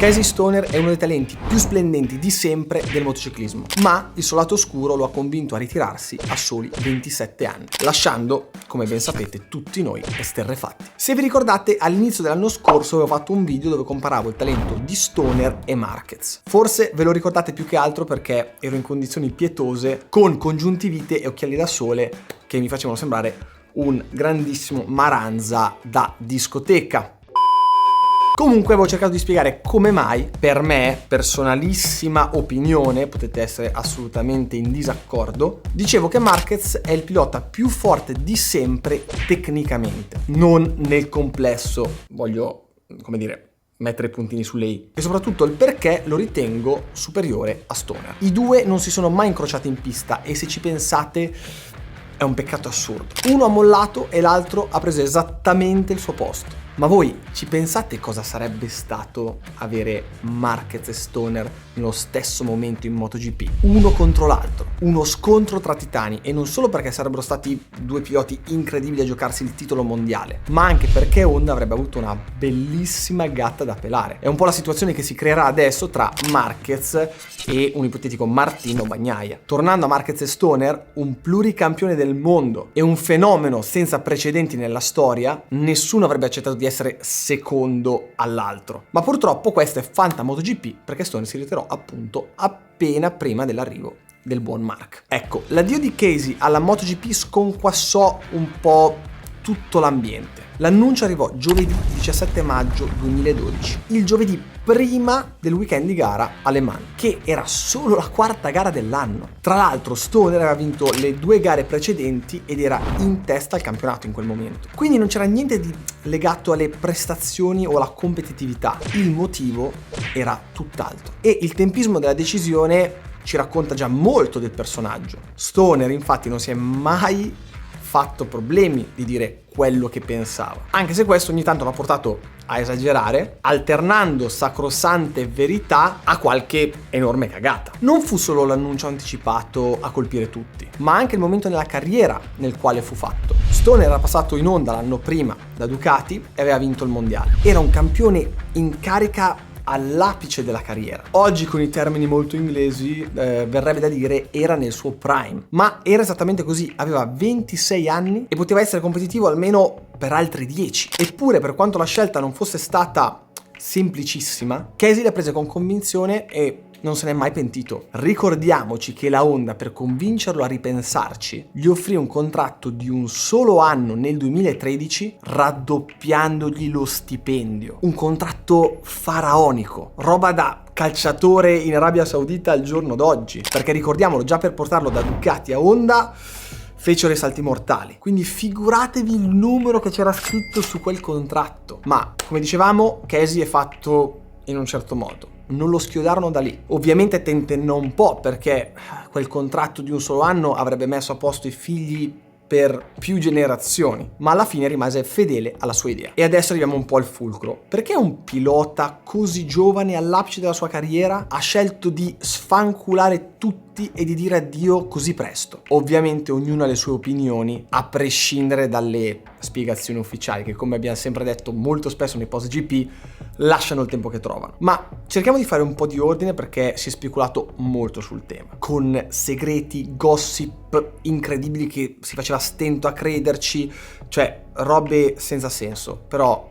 Casey Stoner è uno dei talenti più splendenti di sempre del motociclismo, ma il suo lato oscuro lo ha convinto a ritirarsi a soli 27 anni, lasciando, come ben sapete, tutti noi esterrefatti. Se vi ricordate, all'inizio dell'anno scorso avevo fatto un video dove comparavo il talento di Stoner e Marquez. Forse ve lo ricordate più che altro perché ero in condizioni pietose, con congiuntivite e occhiali da sole che mi facevano sembrare un grandissimo Maranza da discoteca. Comunque avevo cercato di spiegare come mai, per me, personalissima opinione, potete essere assolutamente in disaccordo, dicevo che Marquez è il pilota più forte di sempre tecnicamente, non nel complesso, voglio, come dire, mettere i puntini sulle i, e soprattutto il perché lo ritengo superiore a Stoner. I due non si sono mai incrociati in pista e se ci pensate è un peccato assurdo. Uno ha mollato e l'altro ha preso esattamente il suo posto. Ma voi ci pensate cosa sarebbe stato avere Marquez e Stoner nello stesso momento in MotoGP? Uno contro l'altro, uno scontro tra titani, e non solo perché sarebbero stati due piloti incredibili a giocarsi il titolo mondiale, ma anche perché Honda avrebbe avuto una bellissima gatta da pelare. È un po' la situazione che si creerà adesso tra Marquez e un ipotetico Martino Bagnaia. Tornando a Marquez e Stoner, un pluricampione del mondo e un fenomeno senza precedenti nella storia, nessuno avrebbe accettato di essere secondo all'altro. Ma purtroppo questo è Fanta MotoGP, perché Stoner si ritirò appunto appena prima dell'arrivo del buon Mark. Ecco, l'addio di Casey alla MotoGP sconquassò un po' tutto l'ambiente. L'annuncio arrivò giovedì 17 maggio 2012, il giovedì prima del weekend di gara a Le Mans, che era solo la quarta gara dell'anno. Tra l'altro Stoner aveva vinto le 2 gare precedenti ed era in testa al campionato in quel momento. Quindi non c'era niente di legato alle prestazioni o alla competitività. Il motivo era tutt'altro. E il tempismo della decisione ci racconta già molto del personaggio. Stoner infatti non si è mai fatto problemi di dire quello che pensava, anche se questo ogni tanto l'ha portato a esagerare, alternando sacrosante verità a qualche enorme cagata. Non fu solo l'annuncio anticipato a colpire tutti, ma anche il momento nella carriera nel quale fu fatto. Stoner era passato in Honda l'anno prima da Ducati e aveva vinto il mondiale. Era un campione in carica all'apice della carriera. Oggi con i termini molto inglesi verrebbe da dire era nel suo prime, ma era esattamente così, aveva 26 anni e poteva essere competitivo almeno per altri 10. Eppure, per quanto la scelta non fosse stata semplicissima, Casey la prese con convinzione e non se n'è mai pentito. Ricordiamoci che la Honda, per convincerlo a ripensarci, gli offrì un contratto di un solo anno nel 2013, raddoppiandogli lo stipendio. Un contratto faraonico, roba da calciatore in Arabia Saudita al giorno d'oggi, perché ricordiamolo, già per portarlo da Ducati a Honda fecero i salti mortali. Quindi figuratevi il numero che c'era scritto su quel contratto. Ma, come dicevamo, Casey è fatto in un certo modo. Non lo schiodarono da lì. Ovviamente tentennò un po', perché quel contratto di un solo anno avrebbe messo a posto i figli per più generazioni, ma alla fine rimase fedele alla sua idea. E adesso arriviamo un po' al fulcro. Perché un pilota così giovane, all'apice della sua carriera, ha scelto di sfanculare tutti e di dire addio così presto? Ovviamente ognuno ha le sue opinioni, a prescindere dalle spiegazioni ufficiali, che, come abbiamo sempre detto molto spesso nei post GP, lasciano il tempo che trovano. Ma cerchiamo di fare un po' di ordine, perché si è speculato molto sul tema, con segreti, gossip incredibili che si faceva stento a crederci, cioè robe senza senso. Però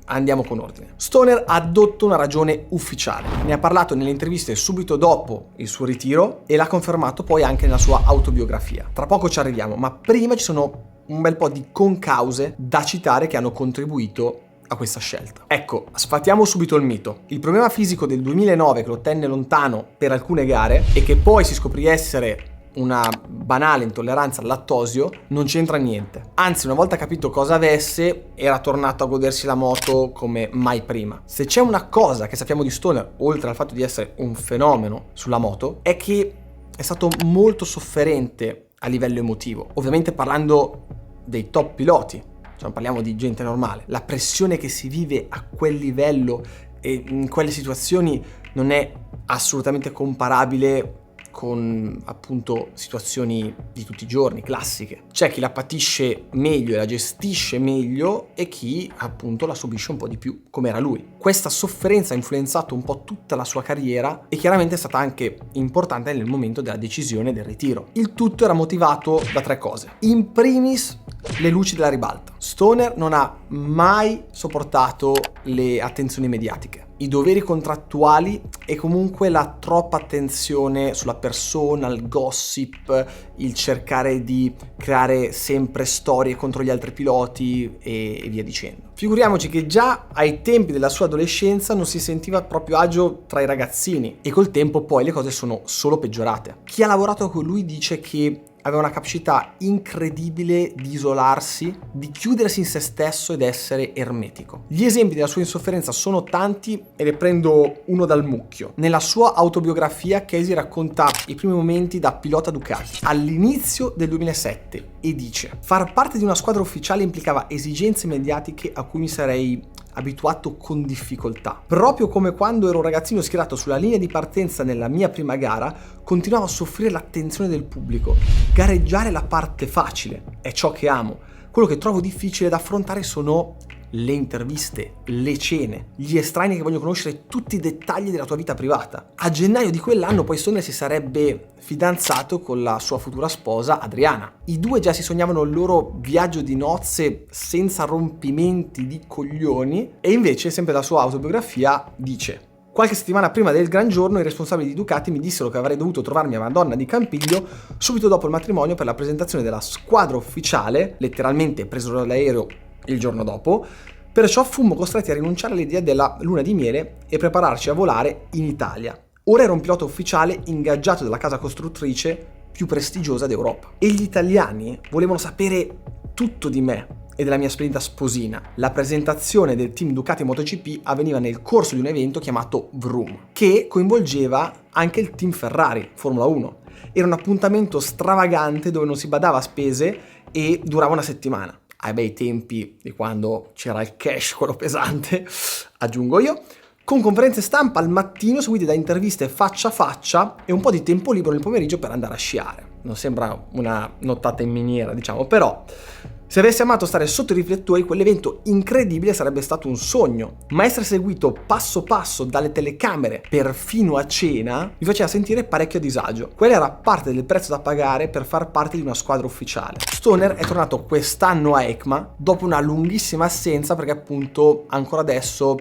andiamo con ordine. Stoner ha addotto una ragione ufficiale, ne ha parlato nelle interviste subito dopo il suo ritiro e l'ha confermato poi anche nella sua autobiografia. Tra poco ci arriviamo, ma prima ci sono un bel po' di concause da citare che hanno contribuito a questa scelta. Ecco, sfatiamo subito il mito. Il problema fisico del 2009 che lo tenne lontano per alcune gare e che poi si scoprì essere una banale intolleranza al lattosio non c'entra niente. Anzi, una volta capito cosa avesse, era tornato a godersi la moto come mai prima. Se c'è una cosa che sappiamo di Stoner, oltre al fatto di essere un fenomeno sulla moto, è che è stato molto sofferente a livello emotivo. Ovviamente parlando dei top piloti, cioè non parliamo di gente normale. La pressione che si vive a quel livello e in quelle situazioni non è assolutamente comparabile con appunto situazioni di tutti i giorni, classiche. C'è chi la patisce meglio e la gestisce meglio e chi appunto la subisce un po' di più, come era lui. Questa sofferenza ha influenzato un po' tutta la sua carriera e chiaramente è stata anche importante nel momento della decisione del ritiro. Il tutto era motivato da 3 cose. In primis, le luci della ribalta. Stoner non ha mai sopportato le attenzioni mediatiche, i doveri contrattuali e comunque la troppa attenzione sulla persona, il gossip, il cercare di creare sempre storie contro gli altri piloti e via dicendo. Figuriamoci che già ai tempi della sua adolescenza non si sentiva proprio agio tra i ragazzini e col tempo poi le cose sono solo peggiorate. Chi ha lavorato con lui dice che aveva una capacità incredibile di isolarsi, di chiudersi in se stesso ed essere ermetico. Gli esempi della sua insofferenza sono tanti e ne prendo uno dal mucchio. Nella sua autobiografia Casey racconta i primi momenti da pilota Ducati all'inizio del 2007 e dice: far parte di una squadra ufficiale implicava esigenze mediatiche a cui mi sarei abituato con difficoltà. Proprio come quando ero un ragazzino schierato sulla linea di partenza nella mia prima gara, continuavo a soffrire l'attenzione del pubblico. Gareggiare è la parte facile, è ciò che amo. Quello che trovo difficile da affrontare sono le interviste, le cene, gli estranei che vogliono conoscere tutti i dettagli della tua vita privata. A gennaio di quell'anno poi Stoner si sarebbe fidanzato con la sua futura sposa Adriana. I due già si sognavano il loro viaggio di nozze senza rompimenti di coglioni e invece, sempre la sua autobiografia, dice: qualche settimana prima del gran giorno i responsabili di Ducati mi dissero che avrei dovuto trovarmi a Madonna di Campiglio subito dopo il matrimonio per la presentazione della squadra ufficiale, letteralmente presero l'aereo il giorno dopo, perciò fummo costretti a rinunciare all'idea della luna di miele e prepararci a volare in Italia. Ora ero un pilota ufficiale ingaggiato dalla casa costruttrice più prestigiosa d'Europa. E gli italiani volevano sapere tutto di me e della mia splendida sposina. La presentazione del team Ducati MotoGP avveniva nel corso di un evento chiamato Vroom, che coinvolgeva anche il team Ferrari, Formula 1. Era un appuntamento stravagante dove non si badava a spese e durava una settimana. Ai bei tempi di quando c'era il cash, quello pesante, aggiungo io, con conferenze stampa al mattino seguite da interviste faccia a faccia e un po' di tempo libero nel pomeriggio per andare a sciare. Non sembra una nottata in miniera, diciamo, però se avessi amato stare sotto i riflettori, quell'evento incredibile sarebbe stato un sogno, ma essere seguito passo passo dalle telecamere perfino a cena mi faceva sentire parecchio a disagio. Quella era parte del prezzo da pagare per far parte di una squadra ufficiale. Stoner è tornato quest'anno a EICMA dopo una lunghissima assenza perché appunto ancora adesso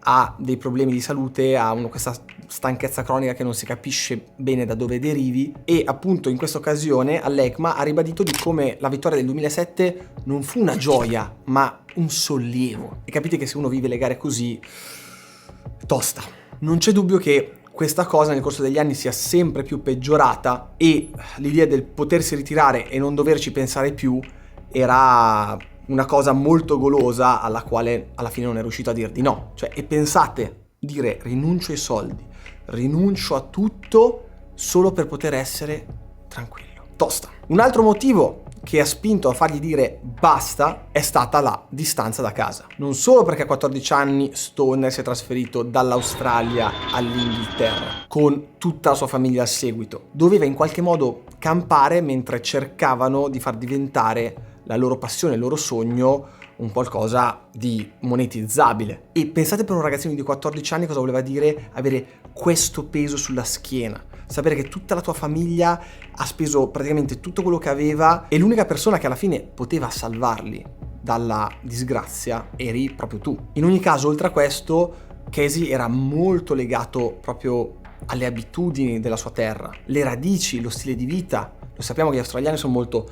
ha dei problemi di salute, ha questa stanchezza cronica che non si capisce bene da dove derivi e appunto in questa occasione all'EICMA ha ribadito di come la vittoria del 2007 non fu una gioia ma un sollievo. E capite che se uno vive le gare così è tosta. Non c'è dubbio che questa cosa nel corso degli anni sia sempre più peggiorata e l'idea del potersi ritirare e non doverci pensare più era una cosa molto golosa alla quale alla fine non è riuscito a dir di no. Cioè, e pensate, dire rinuncio ai soldi, rinuncio a tutto solo per poter essere tranquillo. Tosta. Un altro motivo che ha spinto a fargli dire basta è stata la distanza da casa. Non solo perché a 14 anni Stoner si è trasferito dall'Australia all'Inghilterra con tutta la sua famiglia al seguito. Doveva in qualche modo campare mentre cercavano di far diventare la loro passione, il loro sogno, un qualcosa di monetizzabile. E pensate per un ragazzino di 14 anni cosa voleva dire avere questo peso sulla schiena. Sapere che tutta la tua famiglia ha speso praticamente tutto quello che aveva e l'unica persona che alla fine poteva salvarli dalla disgrazia eri proprio tu. In ogni caso, oltre a questo, Casey era molto legato proprio alle abitudini della sua terra, le radici, lo stile di vita. Lo sappiamo che gli australiani sono molto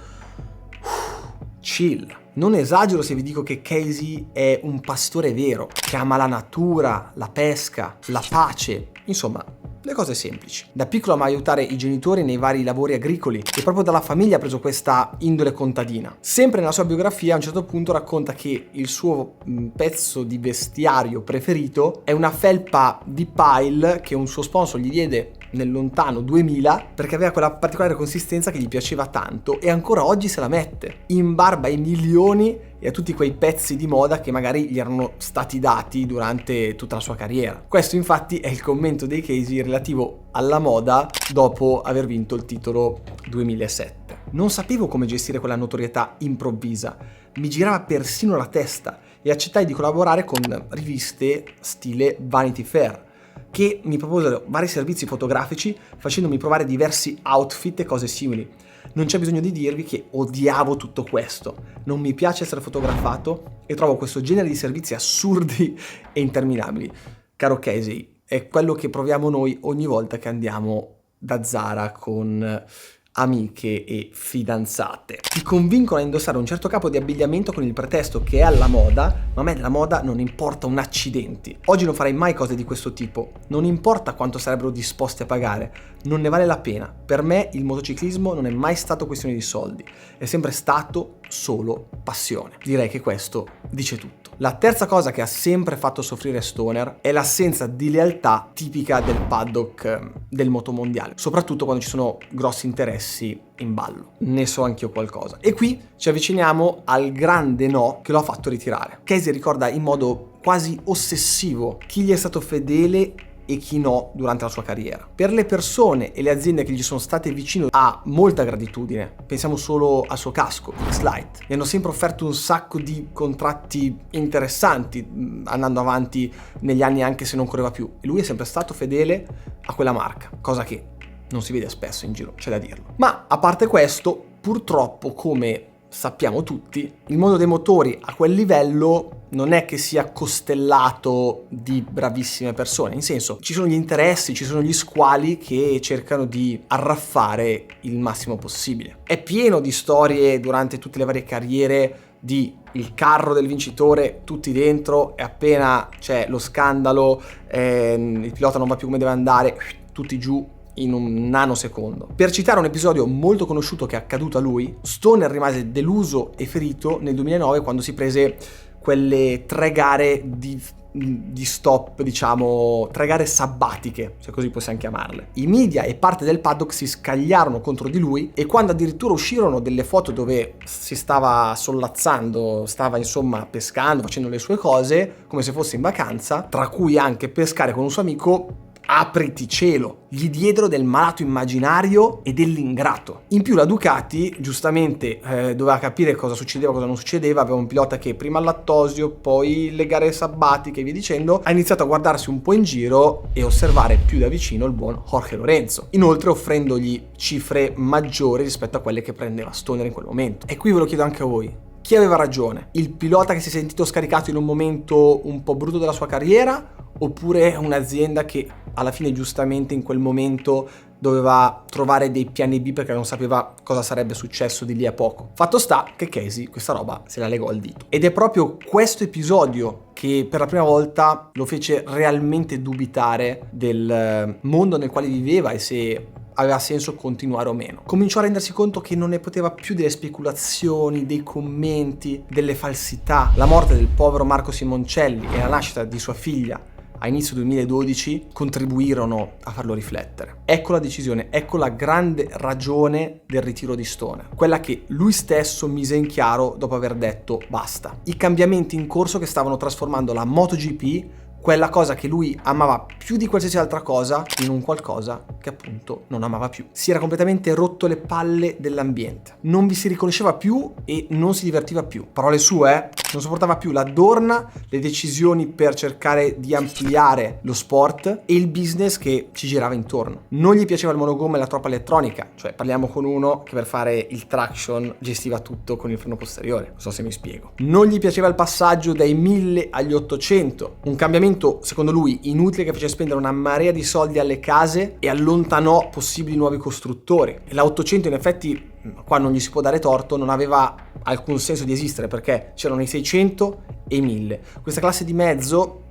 chill. Non esagero se vi dico che Casey è un pastore vero, che ama la natura, la pesca, la pace, insomma, le cose semplici. Da piccolo ama aiutare i genitori nei vari lavori agricoli e proprio dalla famiglia ha preso questa indole contadina. Sempre nella sua biografia a un certo punto racconta che il suo pezzo di vestiario preferito è una felpa di Pyle che un suo sponsor gli diede nel lontano 2000 perché aveva quella particolare consistenza che gli piaceva tanto e ancora oggi se la mette, in barba ai milioni e a tutti quei pezzi di moda che magari gli erano stati dati durante tutta la sua carriera. Questo infatti è il commento dei Casey relativo alla moda dopo aver vinto il titolo 2007. Non sapevo come gestire quella notorietà improvvisa, mi girava persino la testa e accettai di collaborare con riviste stile Vanity Fair, che mi proposero vari servizi fotografici facendomi provare diversi outfit e cose simili. Non c'è bisogno di dirvi che odiavo tutto questo, non mi piace essere fotografato e trovo questo genere di servizi assurdi e interminabili. Caro Casey, è quello che proviamo noi ogni volta che andiamo da Zara con amiche e fidanzate. Ti convincono a indossare un certo capo di abbigliamento con il pretesto che è alla moda, ma a me la moda non importa un accidenti. Oggi non farei mai cose di questo tipo, non importa quanto sarebbero disposti a pagare, non ne vale la pena. Per me il motociclismo non è mai stato questione di soldi, è sempre stato solo passione. Direi che questo dice tutto. La terza cosa che ha sempre fatto soffrire Stoner è l'assenza di lealtà tipica del paddock del motomondiale, soprattutto quando ci sono grossi interessi in ballo. Ne so anch'io qualcosa. E qui ci avviciniamo al grande no che lo ha fatto ritirare. Casey ricorda in modo quasi ossessivo chi gli è stato fedele e chi no durante la sua carriera. Per le persone e le aziende che gli sono state vicino ha molta gratitudine. Pensiamo solo al suo casco, X-Lite. Gli hanno sempre offerto un sacco di contratti interessanti andando avanti negli anni anche se non correva più. E lui è sempre stato fedele a quella marca, cosa che non si vede spesso in giro, c'è da dirlo. Ma a parte questo, purtroppo, come sappiamo tutti, il mondo dei motori a quel livello non è che sia costellato di bravissime persone, in senso ci sono gli interessi, ci sono gli squali che cercano di arraffare il massimo possibile. È pieno di storie durante tutte le varie carriere di il carro del vincitore, tutti dentro, e appena c'è lo scandalo, il pilota non va più come deve andare, tutti giù in un nanosecondo. Per citare un episodio molto conosciuto che è accaduto a lui, Stoner rimase deluso e ferito nel 2009 quando si prese quelle 3 gare di stop, diciamo 3 gare sabbatiche, se così possiamo chiamarle. I media e parte del paddock si scagliarono contro di lui e quando addirittura uscirono delle foto dove si stava sollazzando, stava insomma pescando, facendo le sue cose come se fosse in vacanza, tra cui anche pescare con un suo amico, apriti cielo, gli diedero del malato immaginario e dell'ingrato. In più la Ducati, giustamente, doveva capire cosa succedeva, cosa non succedeva, aveva un pilota che prima il lattosio, poi le gare sabbatiche e via dicendo, ha iniziato a guardarsi un po' in giro e osservare più da vicino il buon Jorge Lorenzo, inoltre offrendogli cifre maggiori rispetto a quelle che prendeva Stoner in quel momento. E qui ve lo chiedo anche a voi. Chi aveva ragione? Il pilota che si è sentito scaricato in un momento un po' brutto della sua carriera, oppure un'azienda che alla fine giustamente in quel momento doveva trovare dei piani B perché non sapeva cosa sarebbe successo di lì a poco? Fatto sta che Casey questa roba se la legò al dito. Ed è proprio questo episodio che per la prima volta lo fece realmente dubitare del mondo nel quale viveva e se aveva senso continuare o meno. Cominciò a rendersi conto che non ne poteva più delle speculazioni, dei commenti, delle falsità. La morte del povero Marco Simoncelli e la nascita di sua figlia a inizio 2012 contribuirono a farlo riflettere. Ecco la decisione, ecco la grande ragione del ritiro di Stoner, quella che lui stesso mise in chiaro dopo aver detto basta. I cambiamenti in corso che stavano trasformando la MotoGP, quella cosa che lui amava più di qualsiasi altra cosa, in un qualcosa che appunto non amava più. Si era completamente rotto le palle dell'ambiente, non vi si riconosceva più e non si divertiva più. Parole sue, non sopportava più la dorna, le decisioni per cercare di ampliare lo sport e il business che ci girava intorno. Non gli piaceva il monogomma e la troppa elettronica, cioè parliamo con uno che per fare il traction gestiva tutto con il freno posteriore, non so se mi spiego. Non gli piaceva il passaggio dai 1000 agli 800, un cambiamento secondo lui inutile che fece spendere una marea di soldi alle case e allontanò possibili nuovi costruttori. E la 800 in effetti, qua non gli si può dare torto, non aveva alcun senso di esistere perché c'erano i 600 e i 1000. Questa classe di mezzo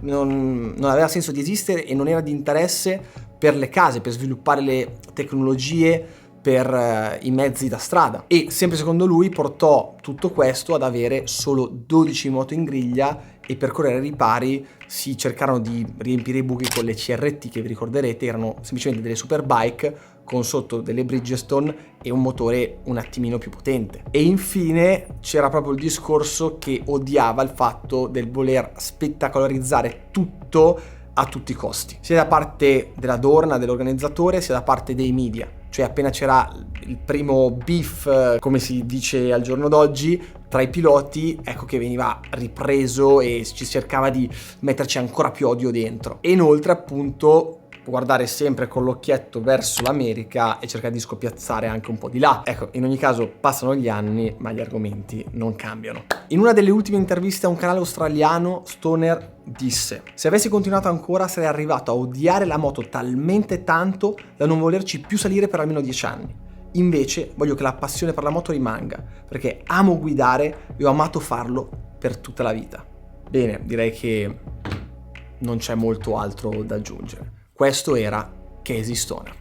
non aveva senso di esistere e non era di interesse per le case, per sviluppare le tecnologie per i mezzi da strada. E sempre secondo lui portò tutto questo ad avere solo 12 moto in griglia e per correre ai ripari si cercarono di riempire i buchi con le CRT, che vi ricorderete erano semplicemente delle superbike con sotto delle Bridgestone e un motore un attimino più potente. E infine c'era proprio il discorso che odiava il fatto del voler spettacolarizzare tutto a tutti i costi, sia da parte della Dorna, dell'organizzatore, sia da parte dei media. Cioè appena c'era il primo beef, come si dice al giorno d'oggi, tra i piloti, ecco che veniva ripreso e ci cercava di metterci ancora più odio dentro. E inoltre appunto guardare sempre con l'occhietto verso l'America e cercare di scoppiazzare anche un po' di là. Ecco, in ogni caso passano gli anni, ma gli argomenti non cambiano. In una delle ultime interviste a un canale australiano, Stoner disse: se avessi continuato ancora sarei arrivato a odiare la moto talmente tanto da non volerci più salire per almeno 10 anni. Invece voglio che la passione per la moto rimanga, perché amo guidare e ho amato farlo per tutta la vita. Bene, direi che non c'è molto altro da aggiungere. Questo era Casey Stoner.